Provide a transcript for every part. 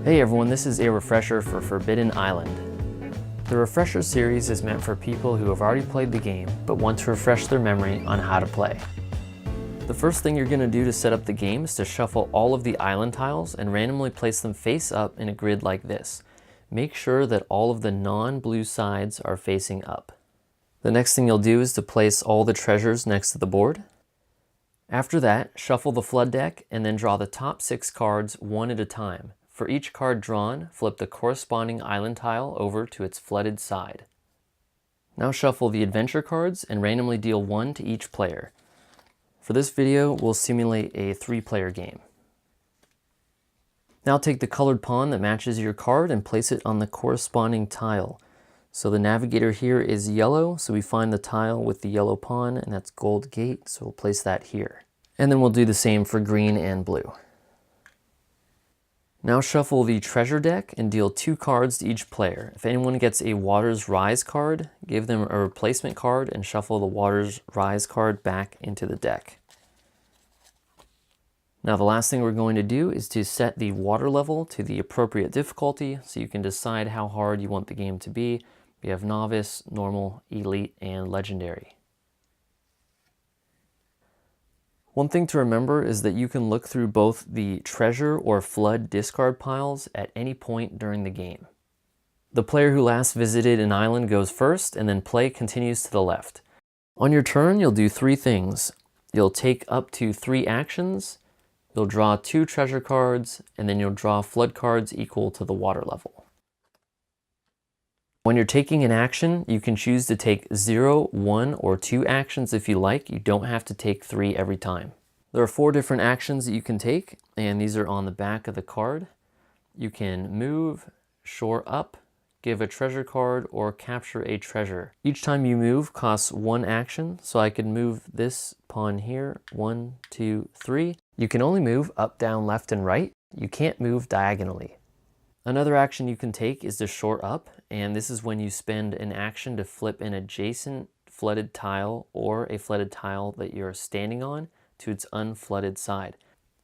Hey everyone, this is a refresher for Forbidden Island. The refresher series is meant for people who have already played the game but want to refresh their memory on how to play. The first thing you're going to do to set up the game is to shuffle all of the island tiles and randomly place them face up in a grid like this. Make sure that all of the non-blue sides are facing up. The next thing you'll do is to place all the treasures next to the board. After that, shuffle the flood deck and then draw the top 6 cards one at a time. For each card drawn, flip the corresponding island tile over to its flooded side. Now shuffle the adventure cards and randomly deal 1 to each player. For this video, we'll simulate a 3-player game. Now take the colored pawn that matches your card and place it on the corresponding tile. So the navigator here is yellow, so we find the tile with the yellow pawn, and that's gold gate, so we'll place that here. And then we'll do the same for green and blue. Now shuffle the treasure deck and deal 2 cards to each player. If anyone gets a Water's Rise card, give them a replacement card and shuffle the Water's Rise card back into the deck. Now the last thing we're going to do is to set the water level to the appropriate difficulty so you can decide how hard you want the game to be. We have Novice, Normal, Elite, and Legendary. One thing to remember is that you can look through both the treasure or flood discard piles at any point during the game. The player who last visited an island goes first, and then play continues to the left. On your turn, you'll do 3 things. You'll take up to 3 actions, you'll draw 2 treasure cards, and then you'll draw flood cards equal to the water level. When you're taking an action, you can choose to take 0, 1, or 2 actions if you like. You don't have to take 3 every time. There are 4 different actions that you can take, and these are on the back of the card. You can move, shore up, give a treasure card, or capture a treasure. Each time you move costs 1 action, so I could move this pawn here, 1, 2, 3. You can only move up, down, left, and right. You can't move diagonally. Another action you can take is to shore up, and this is when you spend an action to flip an adjacent flooded tile or a flooded tile that you're standing on to its unflooded side.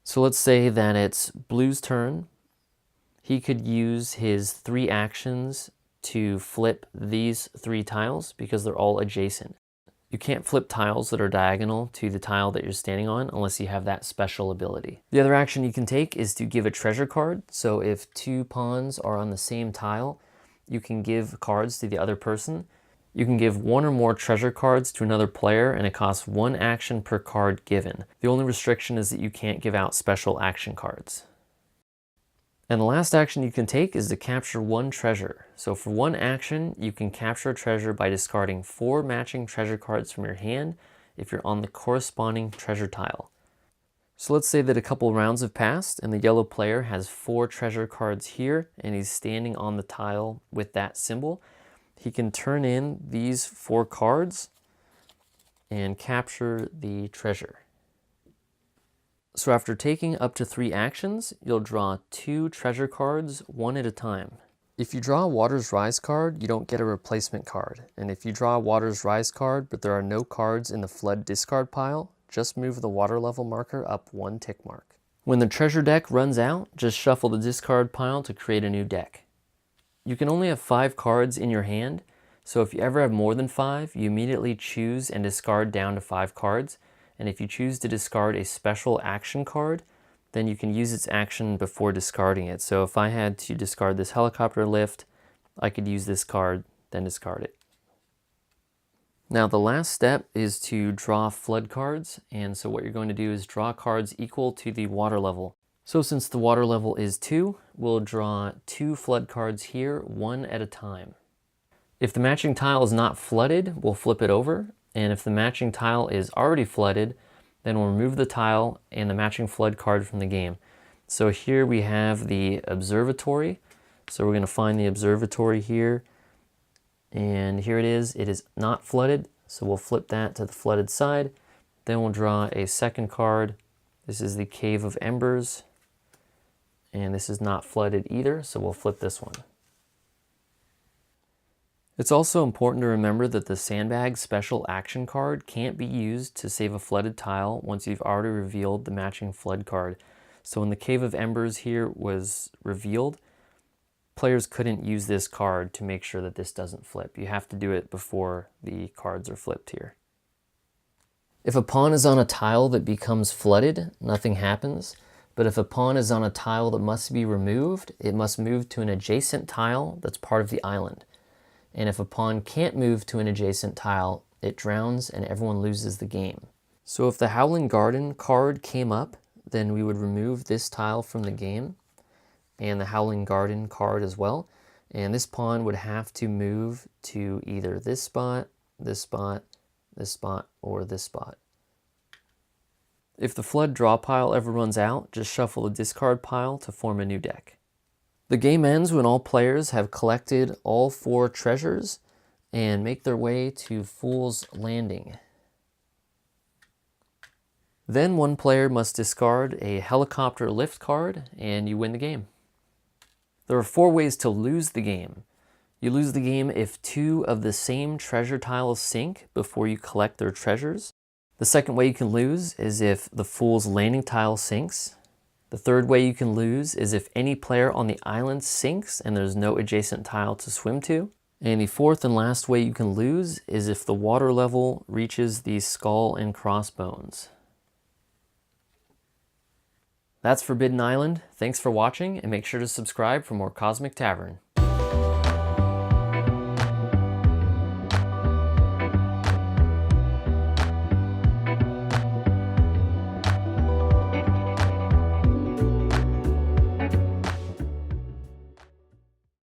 So let's say that it's Blue's turn. He could use his 3 actions to flip these 3 tiles because they're all adjacent. You can't flip tiles that are diagonal to the tile that you're standing on unless you have that special ability. The other action you can take is to give a treasure card. So if 2 pawns are on the same tile, you can give cards to the other person. You can give 1 or more treasure cards to another player, and it costs 1 action per card given. The only restriction is that you can't give out special action cards. And the last action you can take is to capture 1 treasure. So for 1 action, you can capture a treasure by discarding 4 matching treasure cards from your hand if you're on the corresponding treasure tile. So let's say that a couple rounds have passed and the yellow player has 4 treasure cards here and he's standing on the tile with that symbol. He can turn in these 4 cards and capture the treasure. So after taking up to 3 actions, you'll draw 2 treasure cards one at a time. If you draw a Water's Rise card, you don't get a replacement card. And if you draw a Water's Rise card, but there are no cards in the flood discard pile, just move the water level marker up 1 tick mark. When the treasure deck runs out, just shuffle the discard pile to create a new deck. You can only have 5 cards in your hand, so if you ever have more than 5, you immediately choose and discard down to 5 cards. And if you choose to discard a special action card, then you can use its action before discarding it. So if I had to discard this helicopter lift, I could use this card, then discard it. Now the last step is to draw flood cards. And so what you're going to do is draw cards equal to the water level. So since the water level is 2, we'll draw 2 flood cards here, 1 at a time. If the matching tile is not flooded, we'll flip it over. And if the matching tile is already flooded, then we'll remove the tile and the matching flood card from the game. So here we have the observatory. So we're going to find the observatory here. And here it is not flooded. So we'll flip that to the flooded side. Then we'll draw a second card. This is the Cave of Embers. And this is not flooded either, so we'll flip this one. It's also important to remember that the Sandbags special action card can't be used to save a flooded tile once you've already revealed the matching flood card. So when the Cave of Embers here was revealed, players couldn't use this card to make sure that this doesn't flip. You have to do it before the cards are flipped here. If a pawn is on a tile that becomes flooded, nothing happens. But if a pawn is on a tile that must be removed, it must move to an adjacent tile that's part of the island. And if a pawn can't move to an adjacent tile, it drowns and everyone loses the game. So if the Howling Garden card came up, then we would remove this tile from the game and the Howling Garden card as well. And this pawn would have to move to either this spot, this spot, this spot, or this spot. If the flood draw pile ever runs out, just shuffle the discard pile to form a new deck. The game ends when all players have collected all 4 treasures and make their way to Fool's Landing. Then one player must discard a helicopter lift card and you win the game. There are 4 ways to lose the game. You lose the game if 2 of the same treasure tiles sink before you collect their treasures. The second way you can lose is if the Fool's Landing tile sinks. The third way you can lose is if any player on the island sinks and there's no adjacent tile to swim to. And the fourth and last way you can lose is if the water level reaches the skull and crossbones. That's Forbidden Island. Thanks for watching, and make sure to subscribe for more Cosmic Tavern.